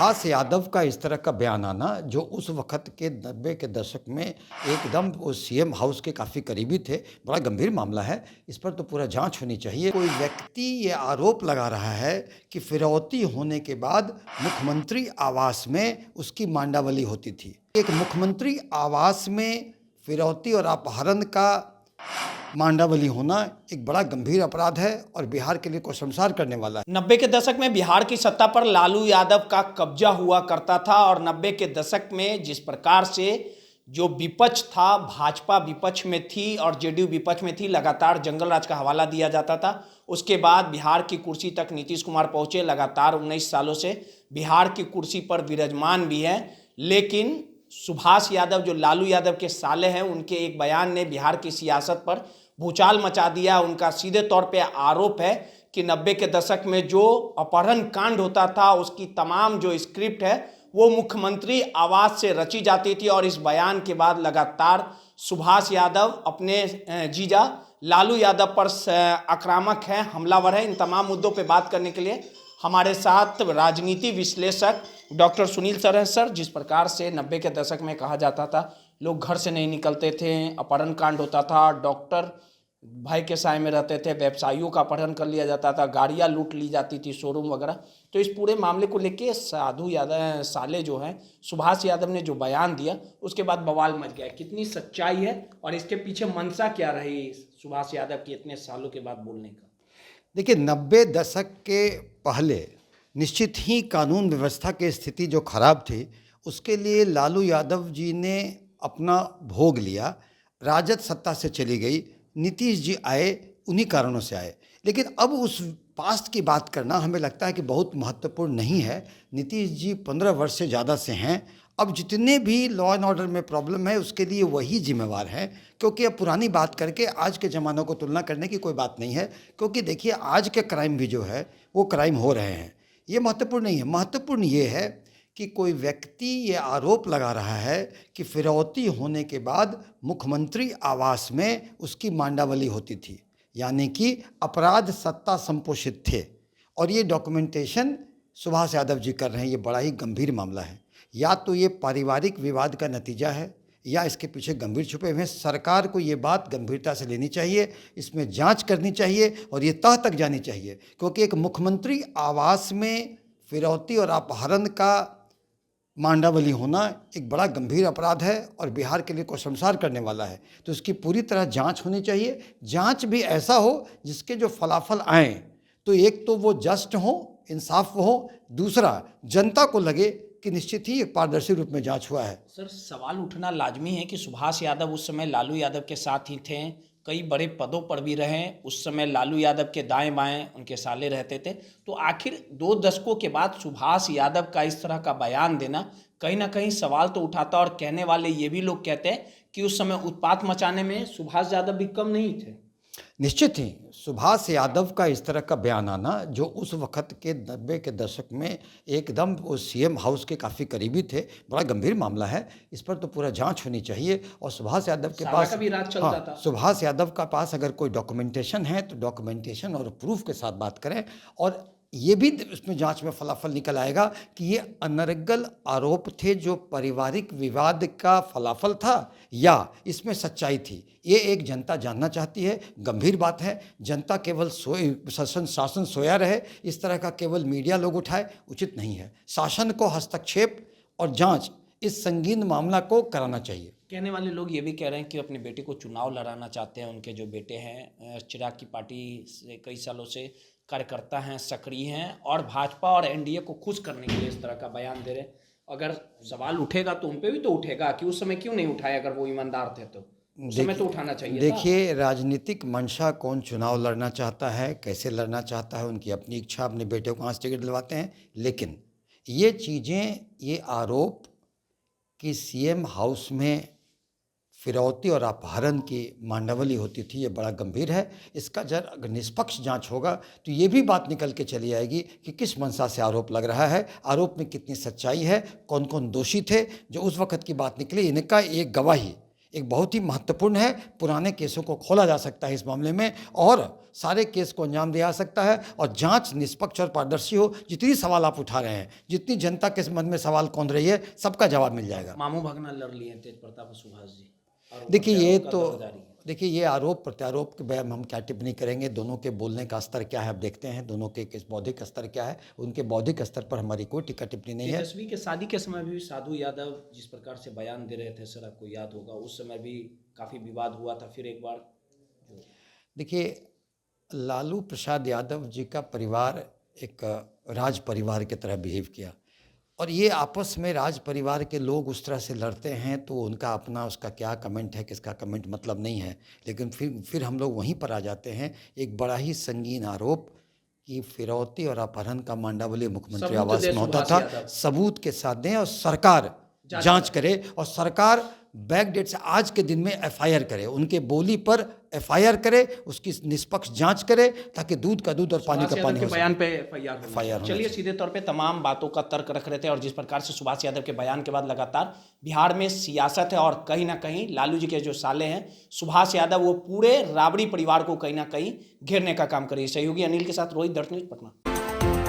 सुभाष यादव का इस तरह का बयान आना, जो उस वक़्त के 90 के दशक में एकदम वो सीएम हाउस के काफ़ी करीबी थे, बड़ा गंभीर मामला है। इस पर तो पूरा जांच होनी चाहिए। कोई व्यक्ति ये आरोप लगा रहा है कि फिरौती होने के बाद मुख्यमंत्री आवास में उसकी मांडावली होती थी। एक मुख्यमंत्री आवास में फिरौती और अपहरण का मांडावली होना एक बड़ा गंभीर अपराध है और बिहार के लिए को शर्मसार करने वाला है। 90 के दशक में बिहार की सत्ता पर लालू यादव का कब्जा हुआ करता था और 90 के दशक में जिस प्रकार से जो विपक्ष था, भाजपा विपक्ष में थी और जेडीयू विपक्ष में थी, लगातार जंगल राज का हवाला दिया जाता था। उसके बाद बिहार की कुर्सी तक नीतीश कुमार पहुंचे, लगातार 19 सालों से बिहार की कुर्सी पर विराजमान भी हैं। लेकिन सुभाष यादव जो लालू यादव के साले हैं, उनके एक बयान ने बिहार की सियासत पर भूचाल मचा दिया। उनका सीधे तौर पे आरोप है कि 90 के दशक में जो अपहरण कांड होता था, उसकी तमाम जो स्क्रिप्ट है वो मुख्यमंत्री आवास से रची जाती थी। और इस बयान के बाद लगातार सुभाष यादव अपने जीजा लालू यादव पर आक्रामक हैं, हमलावर हैं। इन तमाम मुद्दों पे बात करने के लिए हमारे साथ राजनीति विश्लेषक डॉक्टर सुनील सर हैं। सर, जिस प्रकार से 90 के दशक में कहा जाता था लोग घर से नहीं निकलते थे, अपहरण कांड होता था, डॉक्टर भय के साए में रहते थे, व्यवसायियों का अपहरण कर लिया जाता था, गाड़ियां लूट ली जाती थी, शोरूम वगैरह, तो इस पूरे मामले को लेके साधु यादव साले जो हैं सुभाष यादव ने जो बयान दिया, उसके बाद बवाल मच गया। कितनी सच्चाई है और इसके पीछे मंशा क्या रही सुभाष यादव की इतने सालों के बाद बोलने का? देखिए, 90 दशक के पहले निश्चित ही कानून व्यवस्था की स्थिति जो खराब थी, उसके लिए लालू यादव जी ने अपना भोग लिया। राजद सत्ता से चली गई, नीतीश जी आए, उन्हीं कारणों से आए। लेकिन अब उस पास्ट की बात करना हमें लगता है कि बहुत महत्वपूर्ण नहीं है। नीतीश जी 15 वर्ष से ज़्यादा से हैं। अब जितने भी लॉ एंड ऑर्डर में प्रॉब्लम है उसके लिए वही जिम्मेवार हैं, क्योंकि अब पुरानी बात करके आज के ज़मानों को तुलना करने की कोई बात नहीं है। क्योंकि देखिए, आज के क्राइम भी जो है वो क्राइम हो रहे हैं, ये महत्वपूर्ण नहीं है। महत्वपूर्ण ये है कि कोई व्यक्ति ये आरोप लगा रहा है कि फिरौती होने के बाद मुख्यमंत्री आवास में उसकी मांडावली होती थी, यानी कि अपराध सत्ता संपोषित थे। और ये डॉक्यूमेंटेशन सुभाष यादव जी कर रहे हैं। ये बड़ा ही गंभीर मामला है। या तो ये पारिवारिक विवाद का नतीजा है या इसके पीछे गंभीर छुपे हुए हैं। सरकार को ये बात गंभीरता से लेनी चाहिए, इसमें जांच करनी चाहिए और ये तह तक जानी चाहिए, क्योंकि एक मुख्यमंत्री आवास में फिरौती और अपहरण का मांडावली होना एक बड़ा गंभीर अपराध है और बिहार के लिए को शर्मसार करने वाला है। तो इसकी पूरी तरह जांच होनी चाहिए। जांच भी ऐसा हो जिसके जो फलाफल आएँ, तो एक तो वो जस्ट हो, इंसाफ हो, दूसरा जनता को लगे कि निश्चित ही एक पारदर्शी रूप में जांच हुआ है। सर, सवाल उठना लाजमी है कि सुभाष यादव उस समय लालू यादव के साथ ही थे, कई बड़े पदों पर भी रहे। उस समय लालू यादव के दाएं बाएं उनके साले रहते थे। तो आखिर 2 दशकों के बाद सुभाष यादव का इस तरह का बयान देना कहीं ना कहीं सवाल तो उठाता। और कहने वाले ये भी लोग कहते हैं कि उस समय उत्पात मचाने में सुभाष यादव भी कम नहीं थे। निश्चित ही सुभाष यादव का इस तरह का बयान आना, जो उस वक़्त के 90 के दशक में एकदम वो सीएम हाउस के काफ़ी करीबी थे, बड़ा गंभीर मामला है। इस पर तो पूरा जांच होनी चाहिए। और सुभाष यादव के पास का भी राज चलता था। सुभाष यादव का पास अगर कोई डॉक्यूमेंटेशन है तो डॉक्यूमेंटेशन और प्रूफ के साथ बात करें। और ये भी उसमें जांच में फलाफल निकल आएगा कि ये अनर्गल आरोप थे जो पारिवारिक विवाद का फलाफल था या इसमें सच्चाई थी। ये एक जनता जानना चाहती है। गंभीर बात है। जनता केवल शासन सोया रहे, इस तरह का केवल मीडिया लोग उठाए, उचित नहीं है। शासन को हस्तक्षेप और जांच इस संगीन मामला को कराना चाहिए। कहने वाले लोग ये भी कह रहे हैं कि अपने बेटे को चुनाव लड़ाना चाहते हैं। उनके जो बेटे हैं चिराग की पार्टी से कई सालों से कार्यकर्ता हैं, सक्रिय हैं और भाजपा और एनडीए को खुश करने के लिए इस तरह का बयान दे रहे हैं। अगर सवाल उठेगा तो उन पे भी तो उठेगा कि उस समय क्यों नहीं उठाया? अगर वो ईमानदार थे तो उस समय तो उठाना चाहिए। देखिए, राजनीतिक मंशा, कौन चुनाव लड़ना चाहता है, कैसे लड़ना चाहता है, उनकी अपनी इच्छा। अपने बेटे को कहाँ से टिकट दिलवाते हैं। लेकिन ये चीज़ें, ये आरोप कि सीएम हाउस में फिरौती और अपहरण की मांडावली होती थी, ये बड़ा गंभीर है। इसका अगर निष्पक्ष जांच होगा तो ये भी बात निकल के चली आएगी कि किस मंशा से आरोप लग रहा है, आरोप में कितनी सच्चाई है, कौन कौन दोषी थे। जो उस वक्त की बात निकली, इनका एक गवाही, एक बहुत ही महत्वपूर्ण है। पुराने केसों को खोला जा सकता है इस मामले में और सारे केस को अंजाम दिया जा सकता है और जांच निष्पक्ष और पारदर्शी हो। जितनी सवाल आप उठा रहे हैं, जितनी जनता के मन में सवाल कौंध रही है, सबका जवाब मिल जाएगा। मामू भगना लड़ लिए तेज प्रताप और सुभाष जी। देखिए ये आरोप प्रत्यारोप के बारे में हम क्या टिप्पणी करेंगे। दोनों के बोलने का स्तर क्या है, अब देखते हैं दोनों के किस बौद्धिक स्तर क्या है। उनके बौद्धिक स्तर पर हमारी कोई टिक्का टिप्पणी नहीं है। तेजस्वी के शादी के समय भी साधु यादव जिस प्रकार से बयान दे रहे थे, सर आपको याद होगा, उस समय भी काफ़ी विवाद हुआ था। फिर एक बार देखिए, लालू प्रसाद यादव जी का परिवार एक राज परिवार की तरह बिहेव किया और ये आपस में राज परिवार के लोग उस तरह से लड़ते हैं तो उनका अपना उसका क्या कमेंट है, किसका कमेंट मतलब नहीं है। लेकिन फिर हम लोग वहीं पर आ जाते हैं, एक बड़ा ही संगीन आरोप कि फिरौती और अपहरण का मामला बोले मुख्यमंत्री आवास में होता था, सबूत के साथ दें और सरकार जांच करे और सरकार बैक डेट से आज के दिन में एफआईआर करे, उनके बोली पर एफआईआर करे, उसकी निष्पक्ष जांच करे ताकि दूध का दूध और पानी का पानी हो। बयान पे एफआईआर। चलिए सीधे तौर पे तमाम बातों का तर्क रख रहे थे और जिस प्रकार से सुभाष यादव के बयान के बाद लगातार बिहार में सियासत है और कहीं ना कहीं लालू जी के जो साले हैं सुभाष यादव, वो पूरे राबड़ी परिवार को कहीं ना कहीं घेरने का काम करिए। सहयोगी अनिल के साथ रोहित, दर्शन न्यूज़, पटना।